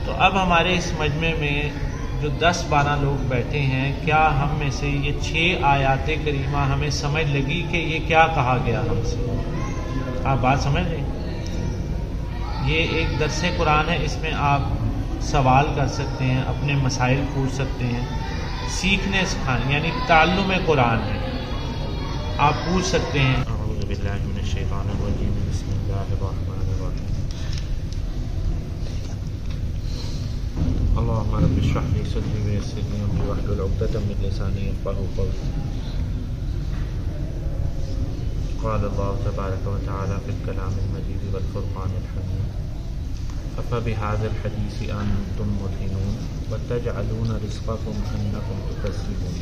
تو اب ہمارے اس مجمع میں جو 10-12 لوگ بیٹھے ہیں، کیا ہم میں سے یہ 6 آیات کریمہ ہمیں سمجھ لگی کہ یہ کیا کہا گیا ہم سے؟ آپ بات سمجھ رہے ہیں؟ یہ ایک درس قرآن ہے، اس میں آپ سوال کر سکتے ہیں، اپنے مسائل پوچھ سکتے ہیں، سیکھنے سکھانے یعنی تعلم قرآن ہے، آپ پوچھ سکتے ہیں۔ اعوذ باللہ من الشیطان الرجیم، بسم اللہ الرحمن الرحیم۔ اللهم رب اشرح لي صدري ويسر لي امري واحلل عقدة من لساني يفقهوا قولي۔ قال الله تبارك وتعالى في الكلام المجيد والفرقان الحميد أفبهذا الحديث أنتم مدهنون وتجعلون رزقكم أنكم تكذبون۔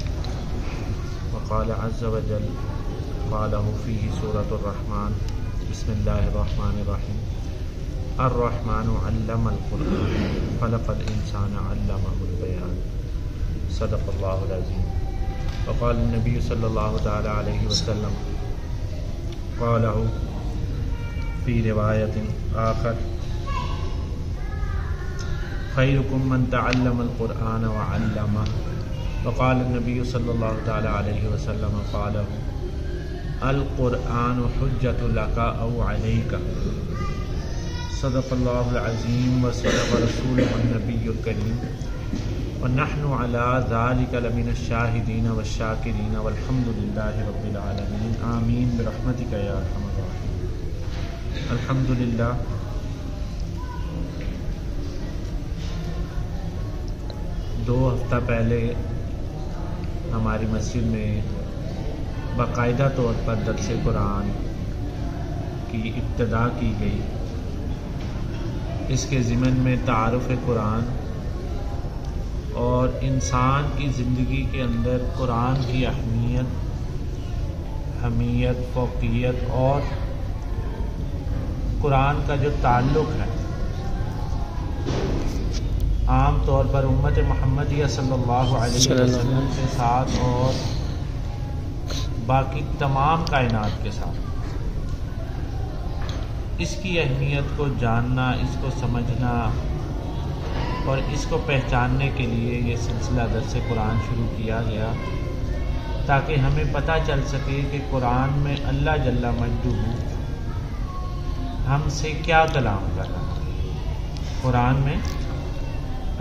وقال عز وجل قاله فيه سورة الرحمن، بسم الله الرحمن الرحيم، الرحمن علم القرآن خلق الإنسان علمه البيان، صدق الله العظيم۔ وقال النبي صلى الله تعالى عليه وسلم قاله في رواية آخر، خيركم من تعلم القرآن وعلمه۔ وقال النبي صلى الله تعالى عليه وسلم قاله القرآن حجة لك أو عليك، صدق الله العظيم وصدق رسوله النبي الكريم، ونحن على ذلك لمن الشاهدين والشاكرين والحمد لله رب العالمين، آمين برحمتك يا أرحم الراحمين۔ الحمد للہ، دو ہفتہ پہلے ہماری مسجد میں باقاعدہ طور پر درس قرآن کی ابتدا کی گئی۔ اس کے ضمن میں تعارف قرآن اور انسان کی زندگی کے اندر قرآن کی اہمیت، فوقیت اور قرآن کا جو تعلق ہے عام طور پر امت محمدیہ صلی اللہ علیہ وسلم کے ساتھ اور باقی تمام کائنات کے ساتھ، اس کی اہمیت کو جاننا، اس کو سمجھنا اور اس کو پہچاننے کے لیے یہ سلسلہ درس قرآن شروع کیا گیا، تاکہ ہمیں پتہ چل سکے کہ قرآن میں اللہ جل مجدہ ہم سے کیا کلام کر رہا ہے، قرآن میں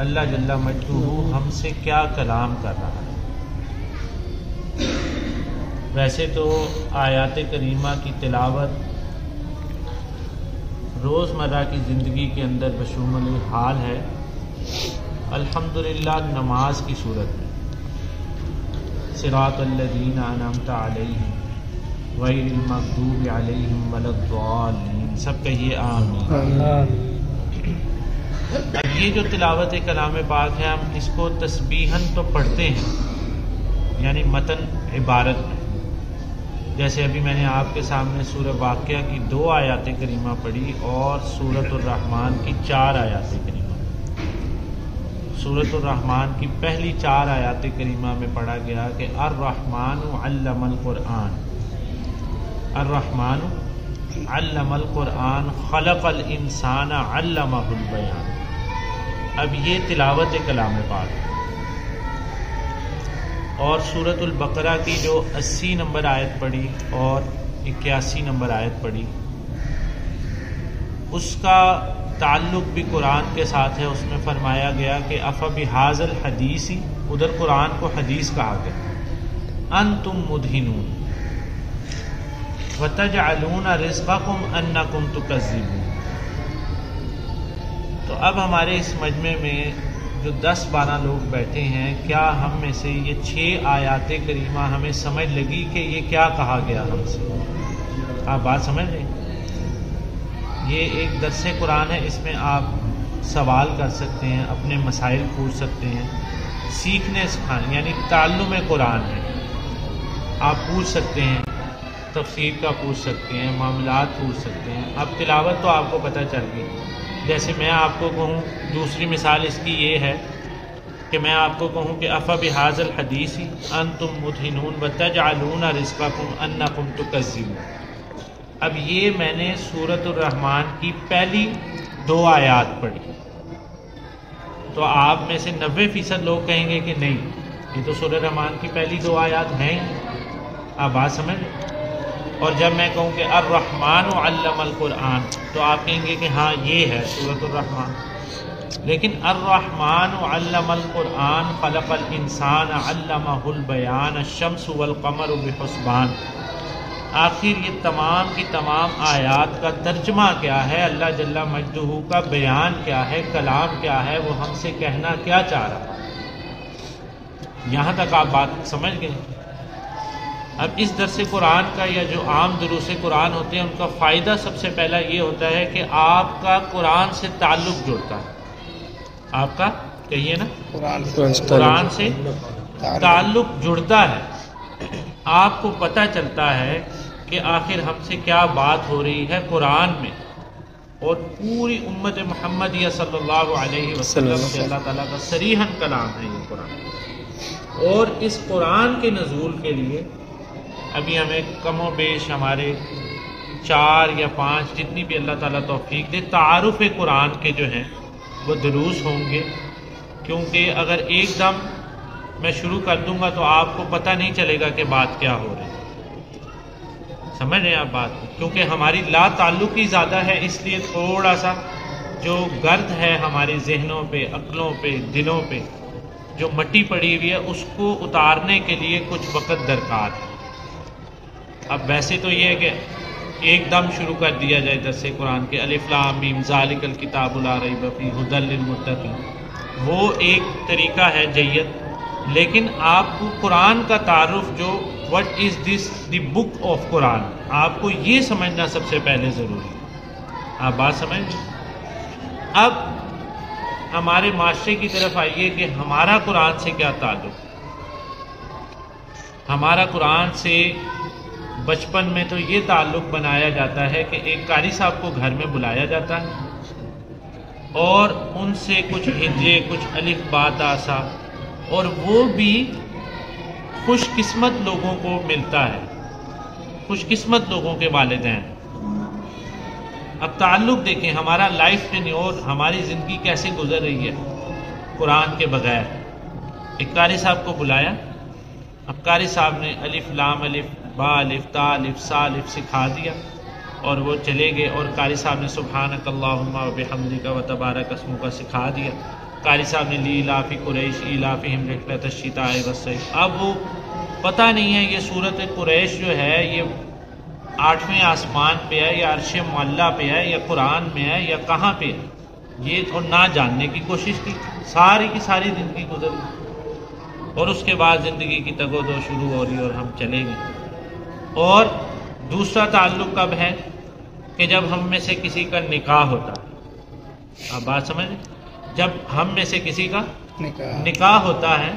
اللہ جل مجدہ ہم سے کیا کلام کر رہا ہے۔ ویسے تو آیات کریمہ کی تلاوت روزمرہ کی زندگی کے اندر بشمول حال ہے، الحمدللہ نماز کی صورت میں، صراط الذین انعمت علیہم غیر المغضوب علیہم ولا الضالین، سب کہیے آمین۔ اب یہ جو تلاوت کلام پاک ہے، ہم اس کو تسبیحاً تو پڑھتے ہیں، یعنی متن عبارت میں، جیسے ابھی میں نے آپ کے سامنے سورہ واقعہ کی 2 آیات کریمہ پڑھی اور سورۃ الرحمن کی 4 آیات کریمہ۔ سورۃ الرحمن کی پہلی 4 آیات کریمہ میں پڑھا گیا کہ الرحمن علم القرآن، الرحمن علم القرآن خلق الانسان علمہ البیان۔ اب یہ تلاوت کلام پاک ہے۔ اور سورۃ البقرہ کی جو 80 نمبر آیت پڑھی اور 81 نمبر آیت پڑھی، اس کا تعلق بھی قرآن کے ساتھ ہے۔ اس میں فرمایا گیا کہ افبہذا الحدیث، ادھر قرآن کو حدیث کہا گیا، انتم مدہنون وتجعلون رزقکم انکم تکذبون۔ تو اب ہمارے اس مجمع میں جو 10-12 لوگ بیٹھے ہیں، کیا ہم میں سے یہ 6 آیات کریمہ ہمیں سمجھ لگی کہ یہ کیا کہا گیا ہم سے؟ آپ بات سمجھ رہے ہیں؟ یہ ایک درس قرآن ہے، اس میں آپ سوال کر سکتے ہیں، اپنے مسائل پوچھ سکتے ہیں، سیکھنے سکھانے یعنی تعلم قرآن ہے، آپ پوچھ سکتے ہیں، تفسیر کا پوچھ سکتے ہیں، معاملات پوچھ سکتے ہیں۔ اب تلاوت تو آپ کو پتہ چل گئی۔ جیسے میں آپ کو کہوں، دوسری مثال اس کی یہ ہے کہ میں آپ کو کہوں کہ افبہذا الحدیث انتم مدہنون وتجعلون رزقکم انکم تکذبون۔ اب یہ میں نے سورۃ الرحمن کی پہلی 2 آیات پڑھی، تو آپ میں سے 90% لوگ کہیں گے کہ نہیں، یہ تو سورہ رحمان کی پہلی 2 آیات ہیں ہی۔ آپ بات سمجھ لیں۔ اور جب میں کہوں کہ الرحمن علم القرآن تو آپ کہیں گے کہ ہاں یہ ہے سورۃ الرحمن، لیکن الرحمن علم القرآن خلق الانسان علمہ البیان الشمس والقمر بحسبان، آخر یہ تمام کی تمام آیات کا ترجمہ کیا ہے، اللہ جل مجدہ کا بیان کیا ہے، کلام کیا ہے، وہ ہم سے کہنا کیا چاہ رہا ہے۔ یہاں تک آپ بات سمجھ گئے۔ اب اس درس قرآن کا یا جو عام دروس قرآن ہوتے ہیں ان کا فائدہ سب سے پہلا یہ ہوتا ہے کہ آپ کا قرآن سے تعلق جڑتا ہے، آپ کا کہیے نا قرآن سے تعلق جڑتا ہے، آپ کو پتہ چلتا ہے کہ آخر ہم سے کیا بات ہو رہی ہے قرآن میں، اور پوری امت محمدیہ صلی اللہ علیہ وسلم سے اللہ تعالیٰ کا صریحاً کلام ہے یہ قرآن۔ اور اس قرآن کے نزول کے لیے ابھی ہمیں کم و بیش ہمارے 4 یا 5 جتنی بھی اللہ تعالیٰ توفیق دے تعارف قرآن کے جو ہیں وہ دروس ہوں گے، کیونکہ اگر ایک دم میں شروع کر دوں گا تو آپ کو پتہ نہیں چلے گا کہ بات کیا ہو رہی ہے، سمجھ رہے ہیں آپ بات، کیونکہ ہماری لا تعلقی زیادہ ہے، اس لیے تھوڑا سا جو گرد ہے ہمارے ذہنوں پہ، عقلوں پہ، دلوں پہ جو مٹی پڑی ہوئی ہے اس کو اتارنے کے لیے کچھ وقت درکار ہے۔ اب ویسے تو یہ ہے کہ ایک دم شروع کر دیا جائے درس قرآن کے الف لام میم ذالک الکتاب لا ریب فیہ ھدی للمتقین، وہ ایک طریقہ ہے جید، لیکن آپ کو قرآن کا تعارف جو what is this the book of قرآن، آپ کو یہ سمجھنا سب سے پہلے ضروری ہے۔ آپ بات سمجھ لیں۔ اب ہمارے معاشرے کی طرف آئیے کہ ہمارا قرآن سے کیا تعلق۔ ہمارا قرآن سے بچپن میں تو یہ تعلق بنایا جاتا ہے کہ ایک قاری صاحب کو گھر میں بلایا جاتا ہے اور ان سے کچھ ہجے، کچھ الف با تا سا، اور وہ بھی خوش قسمت لوگوں کو ملتا ہے، خوش قسمت لوگوں کے والدین۔ اب تعلق دیکھیں ہمارا لائف ٹینیور، ہماری زندگی کیسے گزر رہی ہے قرآن کے بغیر۔ ایک قاری صاحب کو بلایا، اب قاری صاحب نے الف لام الف با الف تا الف سا الف سکھا دیا اور وہ چلے گئے، اور قاری صاحب نے سبحانک اللہم و بحمدک و تبارک اسمک سکھا دیا۔ قاری صاحب نے لیلاف قریش ایلافہم رحلۃ الشتاء والصیف۔ اب وہ پتہ نہیں ہے یہ سورۃ قریش جو ہے یہ 8ویں آسمان پہ ہے یا عرش معلیٰ پہ ہے یا قرآن میں ہے یا کہاں پہ ہے، یہ اور نہ جاننے کی کوشش کی، ساری کی ساری زندگی گزر گئی، اور اس کے بعد زندگی کی تگ و دو شروع ہو رہی اور ہم چلے گئے۔ اور دوسرا تعلق کب ہے کہ جب ہم میں سے کسی کا نکاح ہوتا ہے۔ آپ بات سمجھ لیں، جب ہم میں سے کسی کا نکاح ہوتا ہے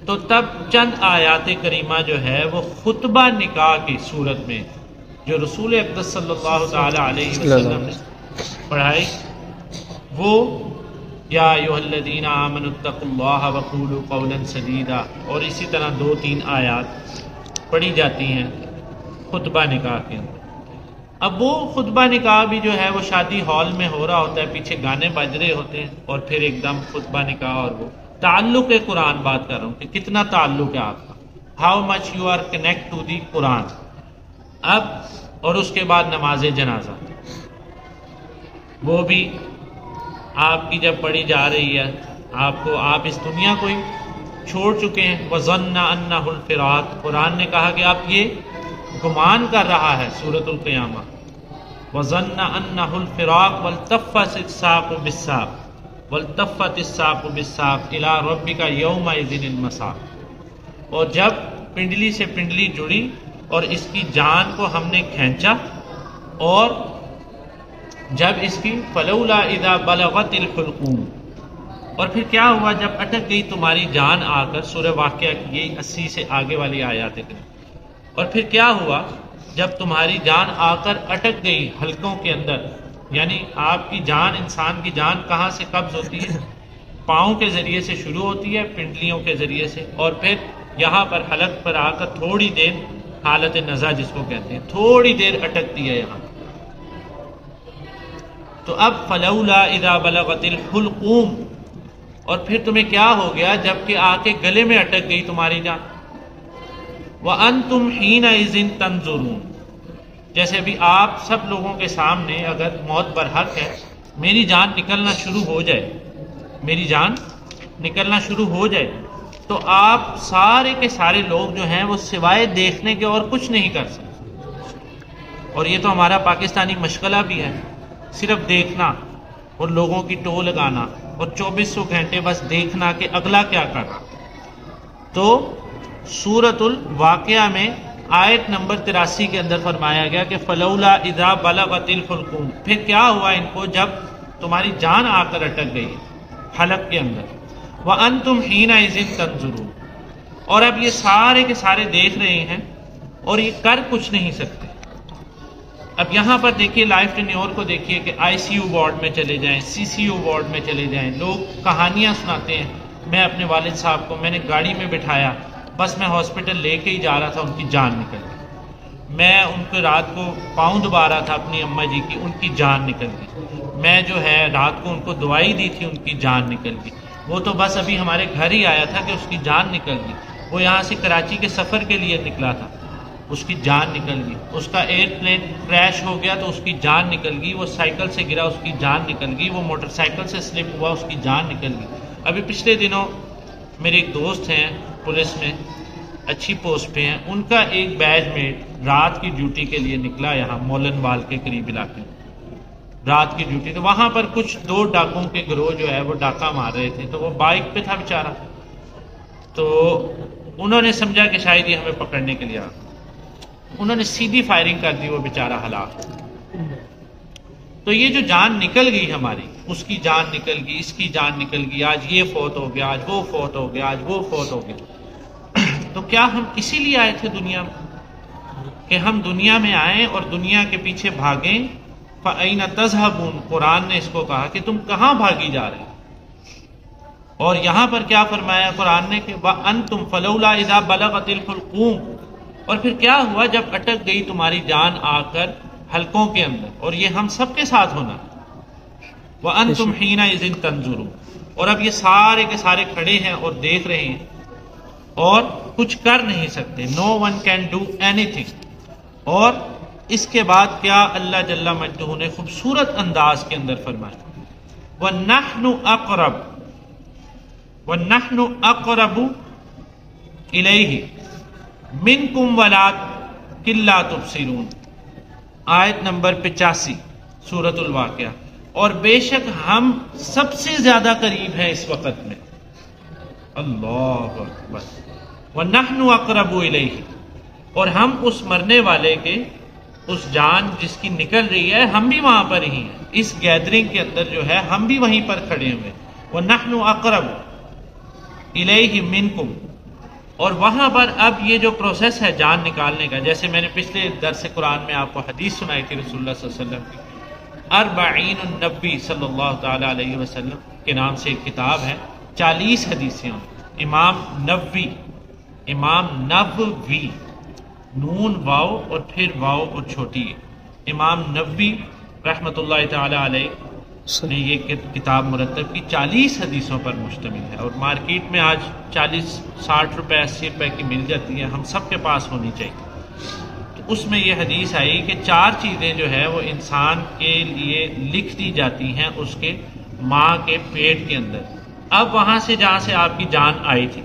تو تب چند آیات کریمہ جو ہے وہ خطبہ نکاح کی صورت میں جو رسول اقدس صلی اللہ تعالی علیہ وسلم نے پڑھائی، وہ یا ایھا الذین آمنوا اتقوا اللہ وقولوا قولا سدیدا، اور اسی طرح 2-3 آیات پڑھی جاتی ہیں خطبہ نکاح کے اندر۔ اب وہ خطبہ نکاح بھی جو ہے وہ شادی ہال میں ہو رہا ہوتا ہے، پیچھے گانے بج رہے ہوتے ہیں، اور پھر ایک دم خطبہ نکاح، اور وہ تعلق قرآن بات کر رہا ہوں کہ کتنا تعلق ہے آپ کا، how much you are connect to the Quran. اب اور اس کے بعد نماز جنازہ، وہ بھی آپ کی جب پڑھی جا رہی ہے، آپ اس دنیا کو ہی چھوڑ چکے ہیں، وَظَنَّ أَنَّهُ الْفِرَاقُ، قرآن نے کہا کہ آپ یہ گمان کر رہا ہے سورۃ القیامہ، وَظَنَّ أَنَّهُ الْفِرَاقُ وَالْتَفَّتِ السَّاقُ بِالسَّاقِ وَالْتَفَّتِ السَّاقُ بِالسَّاقِ إِلَىٰ رَبِّكَ يَوْمَئِذٍ الْمَسَاقُ، اور جب پنڈلی سے پنڈلی جڑی اور اس کی جان کو ہم نے کھینچا، اور جب اس کی فلولا اذا بلغت الحلقوم، اور پھر کیا ہوا جب اٹک گئی تمہاری جان آ کر، سورہ واقعہ کی یہ 80 سے آگے والی آیات ہیں، اور پھر کیا ہوا جب تمہاری جان آ کر اٹک گئی حلقوں کے اندر، یعنی آپ کی جان، انسان کی جان کہاں سے قبض ہوتی ہے؟ پاؤں کے ذریعے سے شروع ہوتی ہے، پنڈلیوں کے ذریعے سے، اور پھر یہاں پر حلق پر آ کر تھوڑی دیر، حالت نزع جس کو کہتے ہیں، تھوڑی دیر اٹکتی ہے یہاں۔ تو اب فلولا اذا بلغت الحلقوم، اور پھر تمہیں کیا ہو گیا جب کہ آ کے گلے میں اٹک گئی تمہاری جان. وَأَنْتُمْ حِينَئِذٍ تَنْظُرُونَ، جیسے ابھی آپ سب لوگوں کے سامنے اگر موت برحق ہے، میری جان نکلنا شروع ہو جائے، میری جان نکلنا شروع ہو جائے، تو آپ سارے کے سارے لوگ جو ہیں وہ سوائے دیکھنے کے اور کچھ نہیں کر سکتے. اور یہ تو ہمارا پاکستانی مشغلہ بھی ہے، صرف دیکھنا اور لوگوں کی ٹو لگانا اور 2400 گھنٹے بس دیکھنا کہ اگلا کیا کر رہا. تو سورۃ الواقعہ میں آیت نمبر 83 کے اندر فرمایا گیا کہ فلولا اذا بلغت الحلقوم، پھر کیا ہوا ان کو جب تمہاری جان آ کر اٹک گئی حلق کے اندر. وَأَنْتُمْ حِينَئِذٍ تَنْظُرُونَ، اور اب یہ سارے کے سارے دیکھ رہے ہیں اور یہ کر کچھ نہیں سکتے. اب یہاں پر دیکھیے لائف ٹینیور کو دیکھیے کہ آئی سی یو وارڈ میں چلے جائیں، سی سی یو وارڈ میں چلے جائیں، لوگ کہانیاں سناتے ہیں. میں اپنے والد صاحب کو میں نے گاڑی میں بٹھایا، بس میں ہاسپٹل لے کے ہی جا رہا تھا، ان کی جان نکل گئی. میں ان کو رات کو پاؤں دبا رہا تھا اپنی اماں جی کی، ان کی جان نکل گئی. میں جو ہے رات کو ان کو دوائی دی تھی، ان کی جان نکل گئی. وہ تو بس ابھی ہمارے گھر ہی آیا تھا کہ اس کی جان نکل گئی. وہ یہاں سے کراچی کے سفر کے لیے نکلا تھا، اس کی جان نکل گئی. اس کا ایئر پلین کریش ہو گیا تو اس کی جان نکل گئی. وہ سائیکل سے گرا، اس کی جان نکل گئی. وہ موٹر سائیکل سے سلپ ہوا، اس کی جان نکل گئی. ابھی پچھلے دنوں میرے ایک دوست ہیں پولیس میں اچھی پوسٹ پہ ہیں، ان کا ایک بیچ میٹ رات کی ڈیوٹی کے لیے نکلا یہاں مولن وال کے قریب علاقے میں، رات کی ڈیوٹی. تو وہاں پر کچھ 2 ڈاکوں کے گروہ جو ہے وہ ڈاکہ مار رہے تھے. تو وہ بائک پہ تھا بیچارہ، تو انہوں نے سمجھا کہ شاید یہ ہمیں پکڑنے کے لیے آ گئے. انہوں نے سیدھی فائرنگ کر دی، وہ بیچارہ ہلاک. تو یہ جو جان نکل گئی ہماری، اس کی جان نکل گئی، اس کی جان نکل گئی، آج یہ فوت ہو گیا، آج وہ فوت ہو گیا، آج وہ فوت ہو گیا. تو کیا ہم اسی لیے آئے تھے دنیا میں کہ ہم دنیا میں آئیں اور دنیا کے پیچھے بھاگیں؟ فَأَيْنَ تَذْهَبُونَ، قرآن نے اس کو کہا کہ تم کہاں بھاگی جا رہے ہو. اور یہاں پر کیا فرمایا قرآن نے کہ وَأَنْتُمْ فَلَوْلَا إِذَا بَلَغَتِ الْحُلْقُومَ، اور پھر کیا ہوا جب اٹک گئی تمہاری جان آ کر حلقوں کے اندر. اور یہ ہم سب کے ساتھ ہونا. وَأَنْتُمْ حِينَئِذٍ تَنْظُرُونَ، اور اب یہ سارے کے سارے کھڑے ہیں اور دیکھ رہے ہیں اور کچھ کر نہیں سکتے. نو ون کین ڈو اینی تھنگ. اور اس کے بعد کیا اللہ جل مجدہ نے خوبصورت انداز کے اندر فرمایا وَنَحْنُ أَقْرَبُ إِلَيْهِ مِنْكُمْ وَلَكِنْ لَا تُبْصِرُونَ، آیت نمبر 85 سورۃ الواقعہ. اور بے شک ہم سب سے زیادہ قریب ہیں اس وقت میں. اللہ اکبر. وَنَحْنُ أَقْرَبُ إِلَيْهِ، اور ہم اس مرنے والے کے، اس جان جس کی نکل رہی ہے، ہم بھی وہاں پر ہی ہیں. اس گیدرنگ کے اندر جو ہے ہم بھی وہیں پر کھڑے ہوئے. وَنَحْنُ أَقْرَبُ إِلَيْهِ مِنْكُمْ، اور وہاں پر اب یہ جو پروسیس ہے جان نکالنے کا، جیسے میں نے پچھلے درس قرآن میں آپ کو حدیث سنائی تھی رسول اللہ صلی اللہ علیہ وسلم کی، 40 النبی صلی اللہ تعالی علیہ وسلم کے نام سے ایک کتاب ہے، 40 حدیثیں. امام نووی، نون واو اور پھر واو اور چھوٹی ہے، امام نووی رحمۃ اللہ تعالی علیہ نے یہ کتاب مرتب کی، 40 حدیثوں پر مشتمل ہے. اور مارکیٹ میں آج 40-60 روپے 80 روپے کی مل جاتی ہے، ہم سب کے پاس ہونی چاہیے. تو اس میں یہ حدیث آئی کہ 4 چیزیں جو ہے وہ انسان کے لیے لکھ دی جاتی ہیں اس کے ماں کے پیٹ کے اندر. اب وہاں سے جہاں سے آپ کی جان آئی تھی،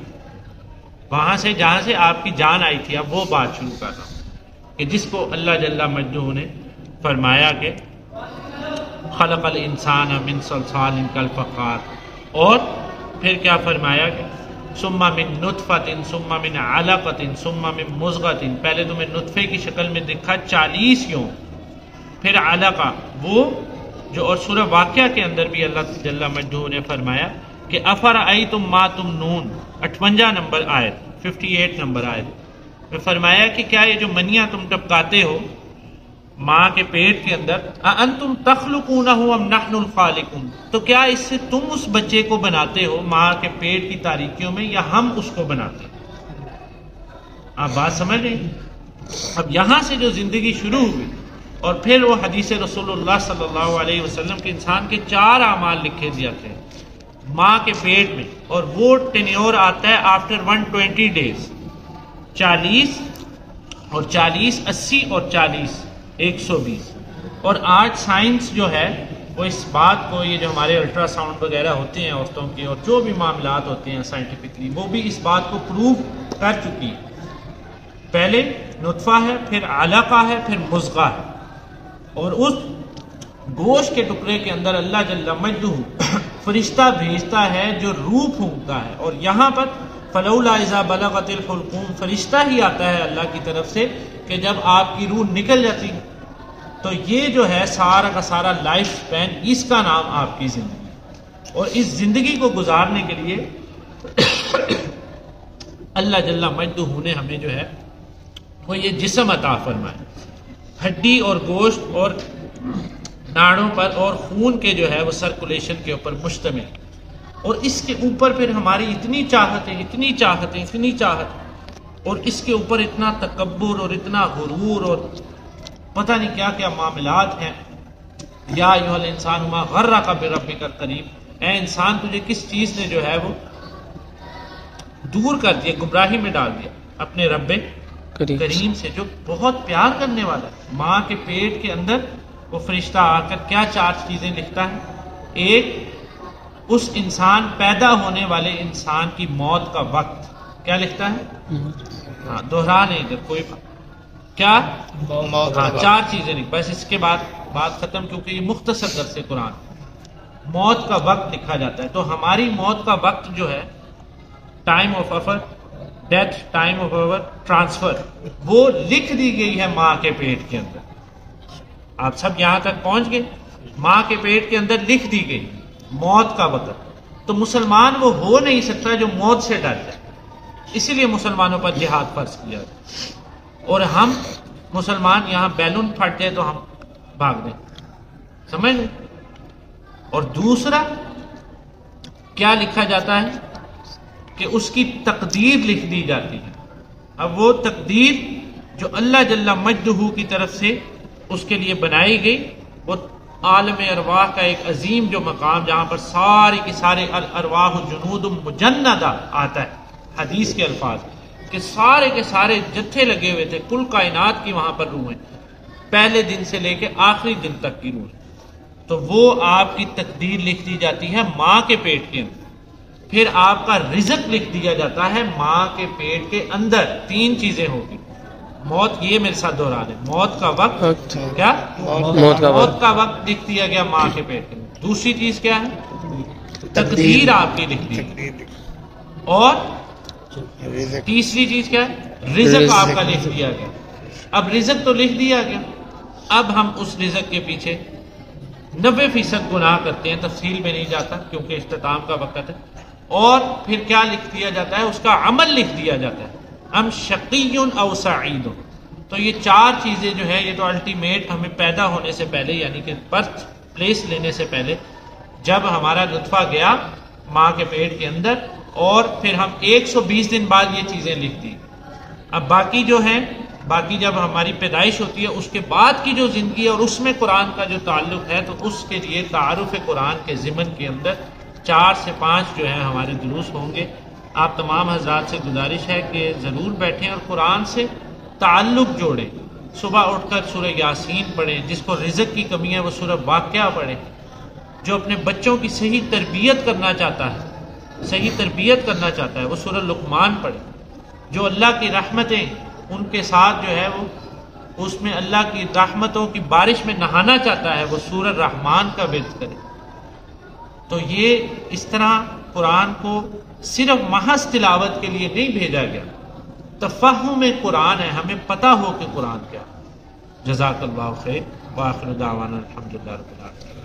وہاں سے جہاں سے آپ کی جان آئی تھی، اب وہ بات شروع کر رہا ہوں کہ جس کو اللہ جل مجدہ نے فرمایا کہ خلق الانسان من صلصال کالفخار، اور پھر کیا فرمایا کہ ثم من نطفۃ ثم من علقۃ ثم من مضغۃ، پہلے تمہیں نطفے کی شکل میں دکھا 40 یوں، پھر علقہ وہ جو، اور سورہ واقعہ کے اندر بھی اللہ جل مجدہ نے فرمایا کہ افرأیتم ما تمنون، 58 نمبر آیت، 58 نمبر آیت میں فرمایا کہ کیا یہ جو منیاں تم ٹپکاتے ہو ماں کے پیٹ کے اندر، انتم تخلقونہ ام نحن الخالقون، تو کیا اس سے تم اس بچے کو بناتے ہو ماں کے پیٹ کی تاریکیوں میں، یا ہم اس کو بناتے ہیں؟ آپ بات سمجھ رہے ہیں؟ اب یہاں سے جو زندگی شروع ہوئی، اور پھر وہ حدیث رسول اللہ صلی اللہ علیہ وسلم کے انسان کے 4 اعمال لکھے دیا تھے. ماں کے پیٹ میں، اور وہ ٹینیور آتا ہے آفٹر 120 days، 40 اور 40 80 اور 40 120۔ اور آج سائنس جو ہے وہ اس بات کو، یہ جو ہمارے الٹرا ساؤنڈ وغیرہ ہوتے ہیں عورتوں کے اور جو بھی معاملات ہوتے ہیں سائنٹیفکلی، وہ بھی اس بات کو پروو کر چکی ہے۔ پہلے نطفہ ہے، پھر علقہ ہے، پھر مضغہ ہے، اور اس گوشت کے ٹکڑے کے اندر اللہ جل مجدہ فرشتہ بھیجتا ہے جو روح پھونکتا ہے، اور یہاں پر فلولا اذا بلغت الحلقوم، فرشتہ ہی آتا ہے اللہ کی طرف سے کہ جب آپ کی روح نکل جاتی ہے۔ تو یہ جو ہے سارا کا سارا لائف سپین، اس کا نام آپ کی زندگی، اور اس زندگی کو گزارنے کے لیے اللہ جل مجدہ نے ہمیں جو ہے وہ یہ جسم عطا فرمایا، ہڈی اور گوشت اور ناڑوں پر اور خون کے جو ہے وہ سرکولیشن کے اوپر مشتمل، اور اس کے اوپر پھر ہماری اتنی چاہتیں اتنی چاہتیں اتنی چاہت، اور اس کے اوپر اتنا تکبر اور اتنا غرور اور پتہ نہیں کیا کیا معاملات ہیں۔ یا ایھا الانسان ما غرک بربک الکریم، اے انسان تجھے کس چیز نے جو ہے وہ دور کر دیا، گمراہی میں ڈال دیا اپنے رب کریم سے جو بہت پیار کرنے والا ہے۔ ماں کے پیٹ کے اندر وہ فرشتہ آ کر کیا 4 چیزیں لکھتا ہے؟ ایک، اس انسان پیدا ہونے والے انسان کی موت کا وقت، کیا لکھتا ہے؟ ہاں دہرانے اگر کوئی کیا، ہاں 4 چیزیں لکھ، بس اس کے بعد بات ختم، کیونکہ یہ مختصر درس قرآن۔ موت کا وقت لکھا جاتا ہے، تو ہماری موت کا وقت جو ہے، time of our death, time of our transfer, وہ لکھ دی گئی ہے ماں کے پیٹ کے اندر۔ آپ سب یہاں تک پہنچ گئے؟ ماں کے پیٹ کے اندر لکھ دی گئی موت کا وقت۔ تو مسلمان وہ ہو نہیں سکتا جو موت سے ڈر جائے، اسی لیے مسلمانوں پر جہاد فرض کیا جائے، اور ہم مسلمان یہاں بیلون پھٹ جائے تو ہم بھاگ دیں، سمجھ لیں۔ اور دوسرا کیا لکھا جاتا ہے کہ اس کی تقدیر لکھ دی جاتی ہے۔ اب وہ تقدیر جو اللہ جل مجدہ کی طرف سے اس کے لیے بنائی گئی، وہ عالم ارواح کا ایک عظیم جو مقام، جہاں پر سارے کے سارے الارواح جنود مجندہ آتا ہے، حدیث کے الفاظ کہ سارے کے سارے جتھے لگے ہوئے تھے، کل کائنات کی وہاں پر روحیں، پہلے دن سے لے کے آخری دن تک کی روح، تو وہ آپ کی تقدیر لکھ دی جاتی ہے ماں کے پیٹ کے اندر۔ پھر آپ کا رزق لکھ دیا جاتا ہے ماں کے پیٹ کے اندر۔ 3 چیزیں ہوگی، موت، یہ میرے ساتھ دہرا دیں، موت کا وقت، کیا موت کا وقت لکھ دیا گیا ماں کے پیٹ کے اندر۔ دوسری چیز کیا ہے؟ تقدیر آپ کی لکھ دی، اور تیسری چیز کیا ہے؟ رزق آپ کا لکھ دیا گیا۔ اب رزق تو لکھ دیا گیا، اب ہم اس رزق کے پیچھے 90% گناہ کرتے ہیں، تفصیل میں نہیں جاتا کیونکہ اختتام کا وقت ہے۔ اور پھر کیا لکھ دیا جاتا ہے؟ اس کا عمل لکھ دیا جاتا ہے، ہم شقی او سعید۔ تو یہ 4 چیزیں جو ہے، یہ تو الٹیمیٹ ہمیں پیدا ہونے سے پہلے، یعنی کہ برتھ پلیس لینے سے پہلے، جب ہمارا نطفہ گیا ماں کے پیٹ کے اندر، اور پھر ہم 120 دن بعد یہ چیزیں لکھ دی۔ اب باقی جو ہیں، باقی جب ہماری پیدائش ہوتی ہے اس کے بعد کی جو زندگی ہے، اور اس میں قرآن کا جو تعلق ہے، تو اس کے لیے تعارف قرآن کے ضمن کے اندر 4 سے 5 جو ہے ہمارے دروس ہوں گے۔ آپ تمام حضرات سے گزارش ہے کہ ضرور بیٹھیں اور قرآن سے تعلق جوڑیں۔ صبح اٹھ کر سورہ یاسین پڑھیں، جس کو رزق کی کمی ہے وہ سورہ واقعہ پڑھیں۔ جو اپنے بچوں کی صحیح تربیت کرنا چاہتا ہے وہ سورہ لقمان پڑھے۔ جو اللہ کی رحمتیں ان کے ساتھ جو ہے وہ اس میں اللہ کی رحمتوں کی بارش میں نہانا چاہتا ہے، وہ سورہ رحمان کا ورد کرے۔ تو یہ اس طرح قرآن کو صرف محض تلاوت کے لیے نہیں بھیجا گیا، تفہم قرآن ہے، ہمیں پتہ ہو کہ قرآن کیا۔ جزاک اللہ خیر، وآخر دعوانا الحمدللہ رب العالمین۔